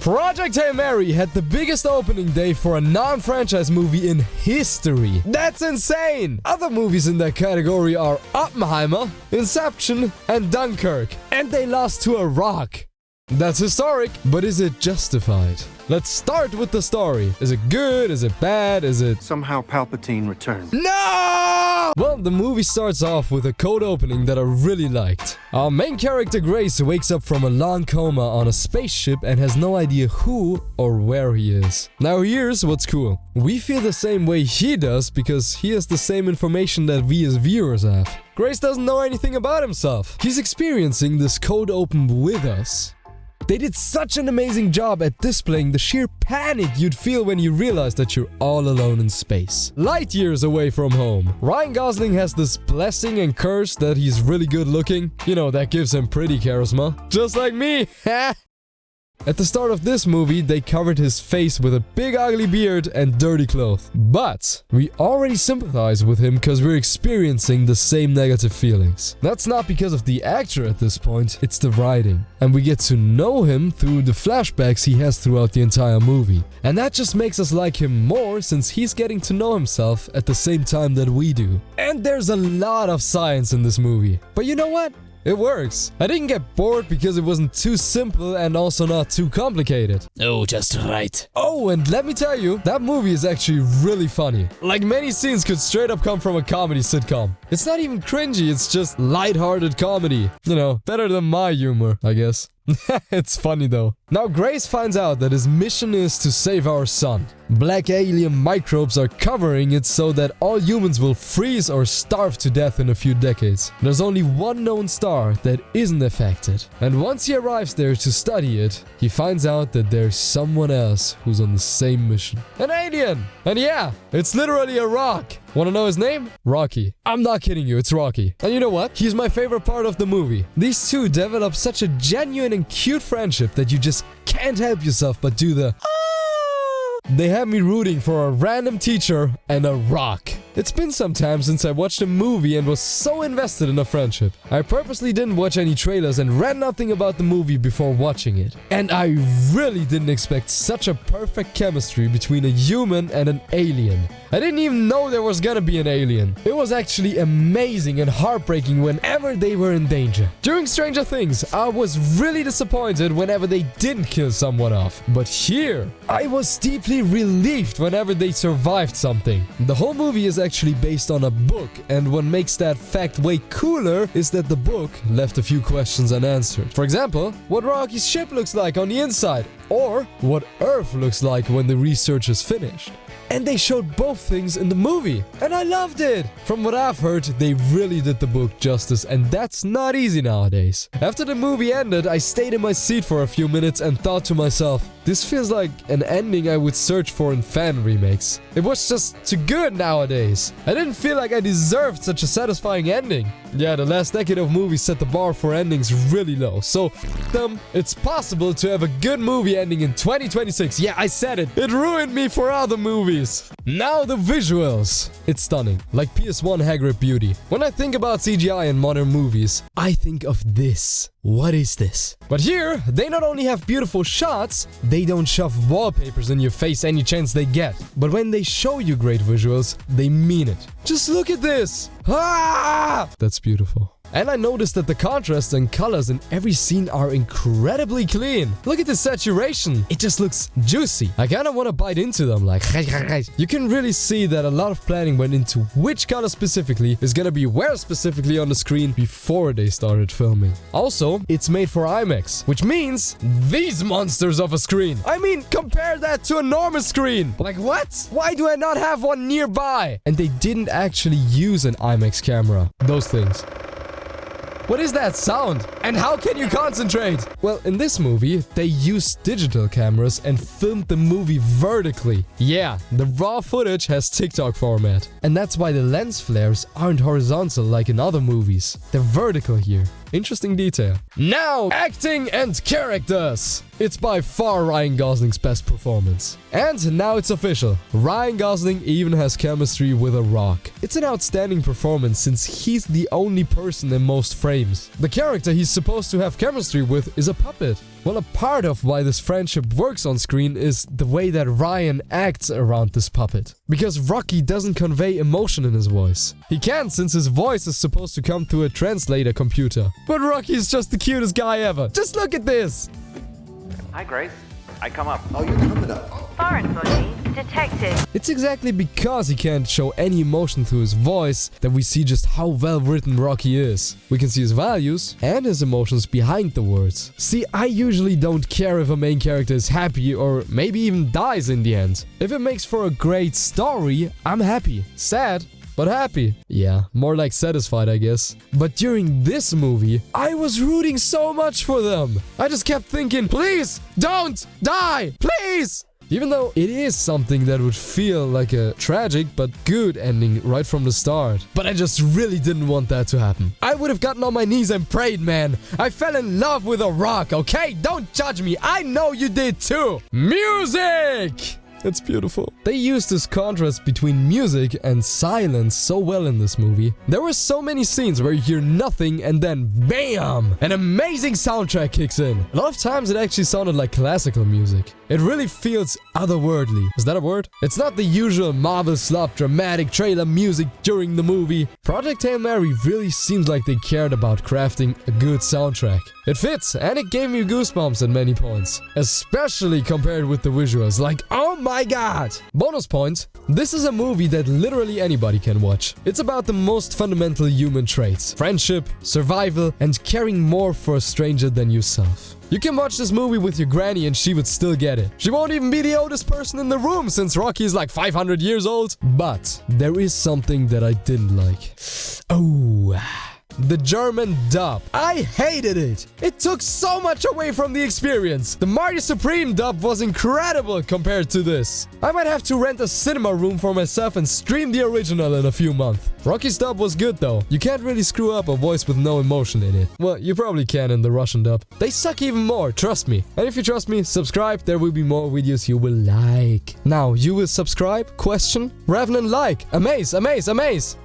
Project Hail Mary had the biggest opening day for a non-franchise movie in history. That's insane! Other movies in that category are Oppenheimer, Inception, and Dunkirk. And they lost to a rock. That's historic, but is it justified? Let's start with the story. Is it good? Is it bad? Is it... Somehow Palpatine returned. No! Well, the movie starts off with a cold opening that I really liked. Our main character Grace wakes up from a long coma on a spaceship and has no idea who or where he is. Now here's what's cool. We feel the same way he does because he has the same information that we as viewers have. Grace doesn't know anything about himself. He's experiencing this cold open with us. They did such an amazing job at displaying the sheer panic you'd feel when you realize that you're all alone in space. Light years away from home. Ryan Gosling has this blessing and curse that he's really good looking. You know, that gives him pretty charisma. Just like me. At the start of this movie, they covered his face with a big ugly beard and dirty clothes. But we already sympathize with him because we're experiencing the same negative feelings. That's not because of the actor at this point, it's the writing. And we get to know him through the flashbacks he has throughout the entire movie. And that just makes us like him more since he's getting to know himself at the same time that we do. And there's a lot of science in this movie. But you know what? It works. I didn't get bored because it wasn't too simple and also not too complicated. Oh, just right. Oh, and let me tell you, that movie is actually really funny. Like, many scenes could straight up come from a comedy sitcom. It's not even cringy, it's just lighthearted comedy. You know, better than my humor, I guess. It's funny though. Now Grace finds out that his mission is to save our sun. Black alien microbes are covering it so that all humans will freeze or starve to death in a few decades. There's only one known star that isn't affected. And once he arrives there to study it, he finds out that there's someone else who's on the same mission. An alien! And yeah, it's literally a rock. Wanna know his name? Rocky. I'm not kidding you, it's Rocky. And you know what? He's my favorite part of the movie. These two develop such a genuine and cute friendship that you just can't help yourself but do the They have me rooting for a random teacher and a rock. It's been some time since I watched a movie and was so invested in a friendship. I purposely didn't watch any trailers and read nothing about the movie before watching it. And I really didn't expect such a perfect chemistry between a human and an alien. I didn't even know there was gonna be an alien. It was actually amazing and heartbreaking whenever they were in danger. During Stranger Things, I was really disappointed whenever they didn't kill someone off. But here, I was deeply relieved whenever they survived something. The whole movie is actually based on a book, and what makes that fact way cooler is that the book left a few questions unanswered. For example, what Rocky's ship looks like on the inside, or what Earth looks like when the research is finished. And they showed both things in the movie, and I loved it! From what I've heard, they really did the book justice, and that's not easy nowadays. After the movie ended, I stayed in my seat for a few minutes and thought to myself, this feels like an ending I would search for in fan remakes. It was just too good nowadays. I didn't feel like I deserved such a satisfying ending. Yeah, the last decade of movies set the bar for endings really low, so them, it's possible to have a good movie ending in 2026. Yeah, I said it. It ruined me for other movies. Now the visuals. It's stunning, like PS1 Hagrid beauty. When I think about CGI in modern movies, I think of this. What is this? But here, they not only have beautiful shots, they don't shove wallpapers in your face any chance they get. But when they show you great visuals, they mean it. Just look at this! Ah! That's beautiful. And I noticed that the contrast and colors in every scene are incredibly clean. Look at the saturation. It just looks juicy. I kinda wanna bite into them like... You can really see that a lot of planning went into which color specifically is gonna be where specifically on the screen before they started filming. Also, it's made for IMAX, which means these monsters of a screen. I mean, compare that to a normal screen. Like what? Why do I not have one nearby? And they didn't actually use an IMAX camera. Those things. What is that sound? And how can you concentrate? Well, in this movie, they used digital cameras and filmed the movie vertically. Yeah, the raw footage has TikTok format. And that's why the lens flares aren't horizontal like in other movies. They're vertical here. Interesting detail. Now, acting and characters. It's by far Ryan Gosling's best performance. And now it's official. Ryan Gosling even has chemistry with a rock. It's an outstanding performance since he's the only person in most frames. The character he's supposed to have chemistry with is a puppet. Well, a part of why this friendship works on screen is the way that Ryan acts around this puppet. Because Rocky doesn't convey emotion in his voice. He can't, since his voice is supposed to come through a translator computer. But Rocky is just the cutest guy ever. Just look at this! Hi, Grace. I come up. Oh, you're coming up. Foreign body detected. It's exactly because he can't show any emotion through his voice that we see just how well written Rocky is. We can see his values and his emotions behind the words. See, I usually don't care if a main character is happy or maybe even dies in the end. If it makes for a great story, I'm happy. Sad, but happy. Yeah, more like satisfied, I guess. But during this movie, I was rooting so much for them. I just kept thinking, please, don't die, please! Even though it is something that would feel like a tragic but good ending right from the start. But I just really didn't want that to happen. I would have gotten on my knees and prayed, man. I fell in love with a rock, okay? Don't judge me. I know you did too. Music! It's beautiful. They used this contrast between music and silence so well in this movie. There were so many scenes where you hear nothing and then BAM! An amazing soundtrack kicks in. A lot of times it actually sounded like classical music. It really feels otherworldly. Is that a word? It's not the usual Marvel slop dramatic trailer music during the movie. Project Hail Mary really seems like they cared about crafting a good soundtrack. It fits, and it gave me goosebumps at many points. Especially compared with the visuals, like, oh my god! Bonus point, this is a movie that literally anybody can watch. It's about the most fundamental human traits. Friendship, survival, and caring more for a stranger than yourself. You can watch this movie with your granny and she would still get it. She won't even be the oldest person in the room since Rocky is like 500 years old. But there is something that I didn't like. Oh... the German dub. I hated it. It took so much away from the experience. The Marty Supreme dub was incredible compared to this. I might have to rent a cinema room for myself and stream the original in a few months. Rocky's dub was good though. You can't really screw up a voice with no emotion in it. Well, you probably can in the Russian dub. They suck even more, trust me. And if you trust me, subscribe. There will be more videos you will like. Now, you will subscribe? Question? Revenant like. Amaze, amaze, amaze.